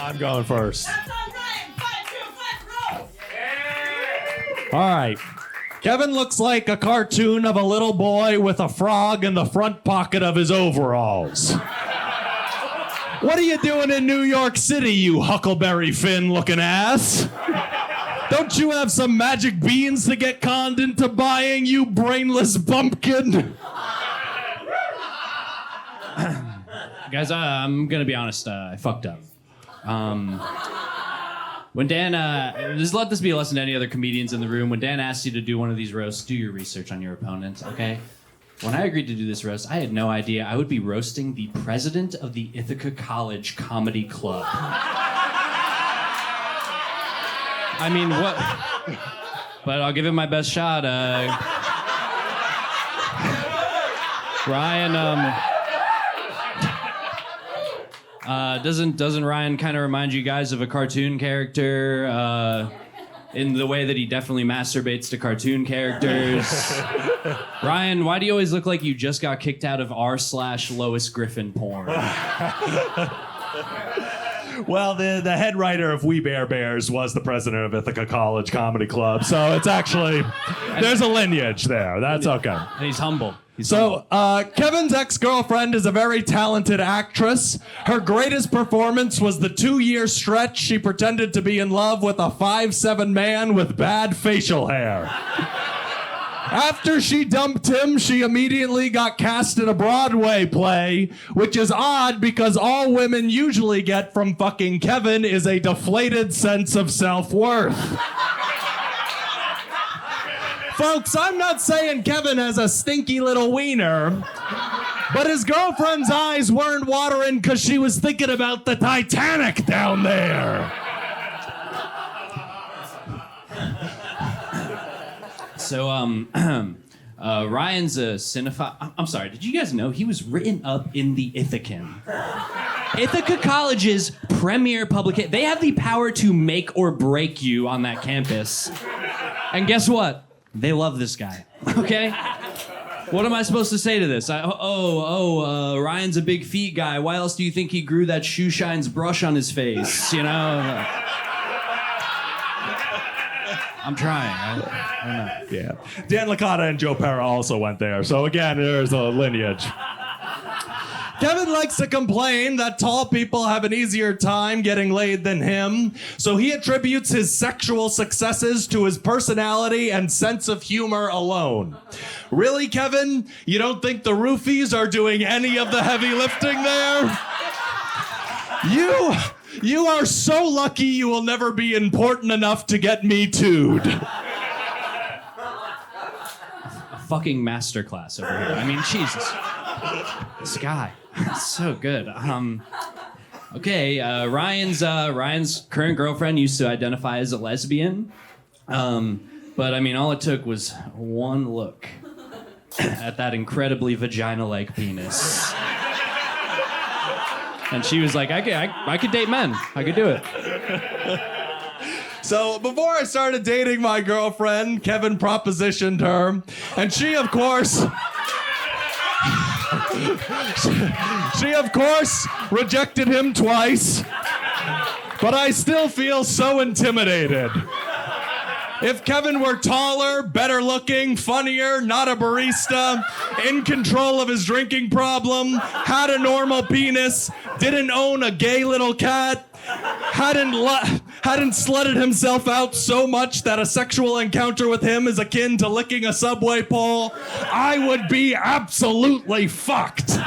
I'm going first. That's all right. 5, 2, 5, roll. All right. Kevin looks like a cartoon of a little boy with a frog in the front pocket of his overalls. What are you doing in New York City, you Huckleberry Finn looking ass? Don't you have some magic beans to get conned into buying, you brainless bumpkin? Guys, I'm gonna be honest, I fucked up. When Dan, just let this be a lesson to any other comedians in the room. When Dan asked you to do one of these roasts, do your research on your opponent, okay? When I agreed to do this roast, I had no idea I would be roasting the president of the Ithaca College Comedy Club. I mean, what? But I'll give it my best shot. Ryan, doesn't Ryan kind of remind you guys of a cartoon character in the way that he definitely masturbates to cartoon characters? Ryan, why do you always look like you just got kicked out of r/Lois Griffin porn? Well, the head writer of We Bare Bears was the president of Ithaca College Comedy Club, so it's actually, there's a lineage there. That's okay. And he's humble. Kevin's ex-girlfriend is a very talented actress. Her greatest performance was the 2-year stretch she pretended to be in love with a 5'7" man with bad facial hair. After she dumped him, she immediately got cast in a Broadway play, which is odd because all women usually get from fucking Kevin is a deflated sense of self-worth. Folks, I'm not saying Kevin has a stinky little wiener, but his girlfriend's eyes weren't watering because she was thinking about the Titanic down there. So, Ryan's a cinephile. I'm sorry, did you guys know he was written up in the Ithacan? Ithaca College's premier publication. They have the power to make or break you on that campus. And guess what? They love this guy, okay? What am I supposed to say to this? Ryan's a big feet guy. Why else do you think he grew that shoe shines brush on his face, you know? I'm trying. I don't know. Yeah. Dan Licata and Joe Pera also went there. So again, there's a lineage. Kevin likes to complain that tall people have an easier time getting laid than him, so he attributes his sexual successes to his personality and sense of humor alone. Really, Kevin? You don't think the roofies are doing any of the heavy lifting there? You are so lucky you will never be important enough to get me too'd. A fucking masterclass over here. I mean, Jesus. This guy. So good. Ryan's current girlfriend used to identify as a lesbian. But I mean, all it took was one look at that incredibly vagina-like penis. And she was like, I could date men. I could do it. So before I started dating my girlfriend, Kevin propositioned her, and she of course rejected him twice, but I still feel so intimidated. If Kevin were taller, better looking, funnier, not a barista, in control of his drinking problem, had a normal penis, didn't own a gay little cat, hadn't slutted himself out so much that a sexual encounter with him is akin to licking a subway pole, I would be absolutely fucked.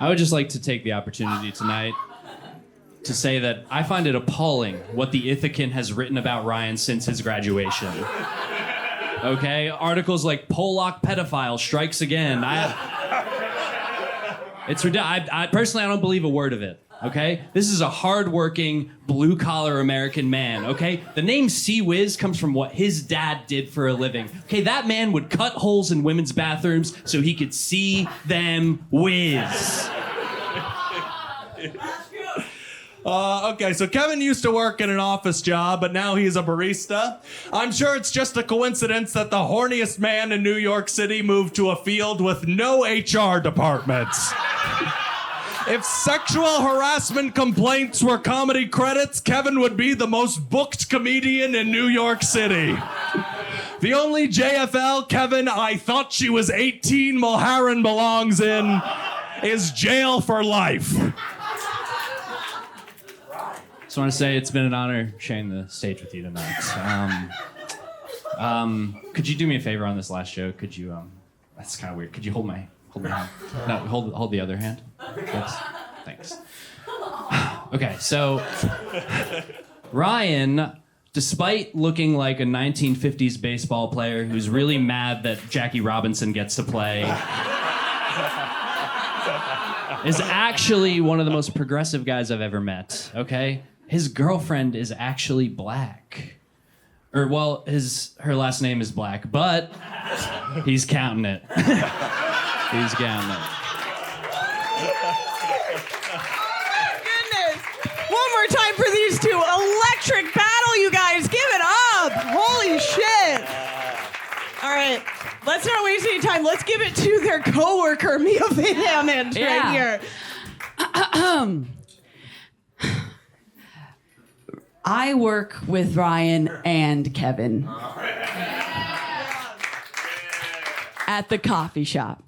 I would just like to take the opportunity tonight to say that I find it appalling what the Ithacan has written about Ryan since his graduation. Okay? Articles like Pollock pedophile strikes again. It's ridiculous. I personally, I don't believe a word of it. Okay? This is a hardworking, blue-collar American man, okay? The name Ciecwicz comes from what his dad did for a living. Okay, that man would cut holes in women's bathrooms so he could see them whiz. Okay, so Kevin used to work in an office job, but now he's a barista. I'm sure it's just a coincidence that the horniest man in New York City moved to a field with no HR departments. If sexual harassment complaints were comedy credits, Kevin would be the most booked comedian in New York City. The only JFL Kevin I thought she was 18 Mulharin belongs in is jail for life. Just want to say it's been an honor sharing the stage with you tonight. Could you do me a favor on this last show? Could you, that's kind of weird. Could you hold my hand? No, hold the other hand. Thanks. Okay, so Ryan, despite looking like a 1950s baseball player who's really mad that Jackie Robinson gets to play, is actually one of the most progressive guys I've ever met, okay? His girlfriend is actually black. Or, well, her last name is Black, but he's counting it. He's counting it. Goodness. One more time for these two. Electric battle, you guys. Give it up. Holy shit. All right. Let's not waste any time. Let's give it to their coworker, Mia Van Hammond, right here. I work with Ryan and Kevin at the coffee shop.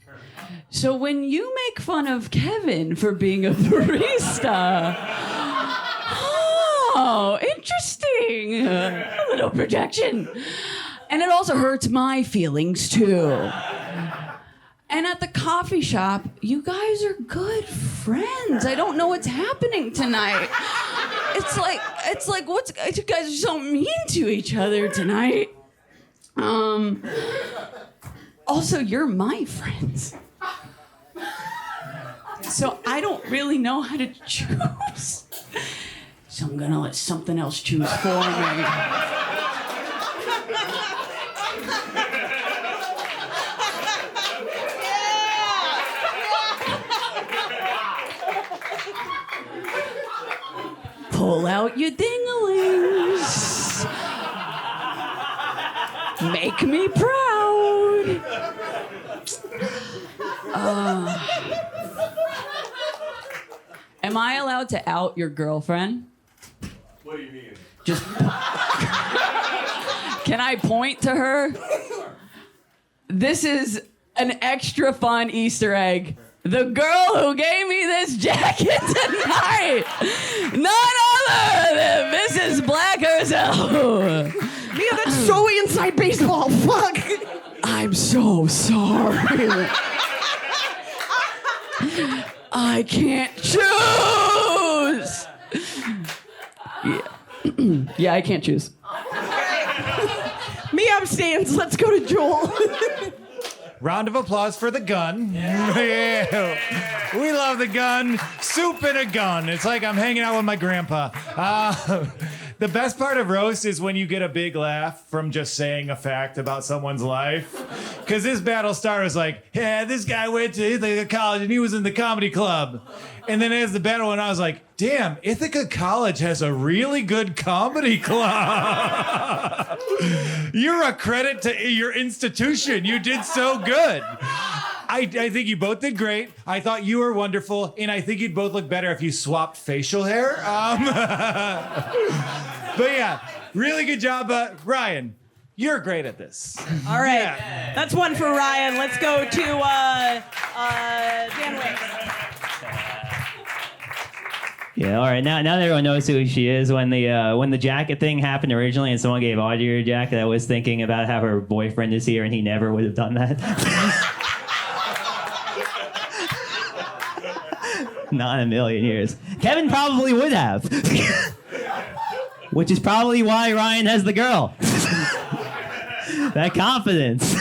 So when you make fun of Kevin for being a barista, oh, interesting. A little projection. And it also hurts my feelings too. And at the coffee shop, you guys are good friends. I don't know what's happening tonight. It's like you guys are so mean to each other tonight. Also, you're my friends. So I don't really know how to choose. So I'm gonna let something else choose for me. Pull out your dinglings. Make me proud. Am I allowed to out your girlfriend? What do you mean? Just can I point to her? This is an extra fun Easter egg. The girl who gave me this jacket tonight, none other than Mrs. Black herself. Mia, that's so inside baseball. Fuck. I'm so sorry. I can't choose. Yeah, I can't choose. Mia abstains. Let's go to Joel. Round of applause for the gun. Yeah. We love the gun. Soup in a gun. It's like I'm hanging out with my grandpa. The best part of roast is when you get a big laugh from just saying a fact about someone's life. Because this battle starter was like, yeah, this guy went to Ithaca College and he was in the comedy club. And then as the battle went on, I was like, damn, Ithaca College has a really good comedy club. You're a credit to your institution. You did so good. I think you both did great. I thought you were wonderful, and I think you'd both look better if you swapped facial hair. But yeah, really good job, Ryan. You're great at this. All right. Yeah. That's one for Ryan. Let's go to Dan Wicks. Yeah, all right. Now everyone knows who she is. When the jacket thing happened originally, and someone gave Audrey her jacket, I was thinking about how her boyfriend is here, and he never would have done that. Not in a million years. Kevin probably would have, which is probably why Ryan has the girl. That confidence.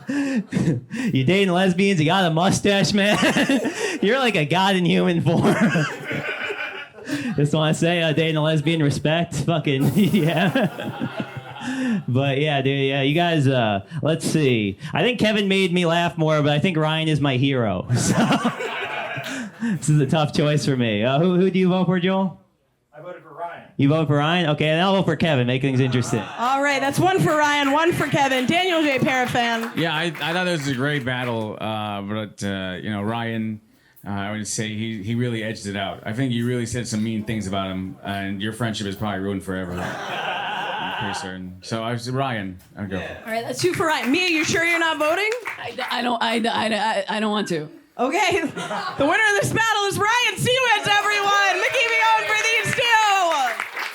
You dating lesbians? You got a mustache, man. You're like a god in human form. Just want to say, dating a lesbian, respect. Fucking, yeah. But yeah, dude, yeah, you guys, let's see. I think Kevin made me laugh more, but I think Ryan is my hero. So this is a tough choice for me. Who do you vote for, Joel? I voted for Ryan. You vote for Ryan? Okay, and I'll vote for Kevin. Make things interesting. All right, that's one for Ryan, one for Kevin. Daniel J. PERAFAN. Yeah, I thought this was a great battle, but Ryan, I would say he really edged it out. I think you really said some mean things about him, and your friendship is probably ruined forever. I'm pretty certain. So I was Ryan. I'd go. All right, that's two for Ryan. Mia, you sure you're not voting? I don't want to. Okay, the winner of this battle is Ryan Ciecwicz, everyone. Mickey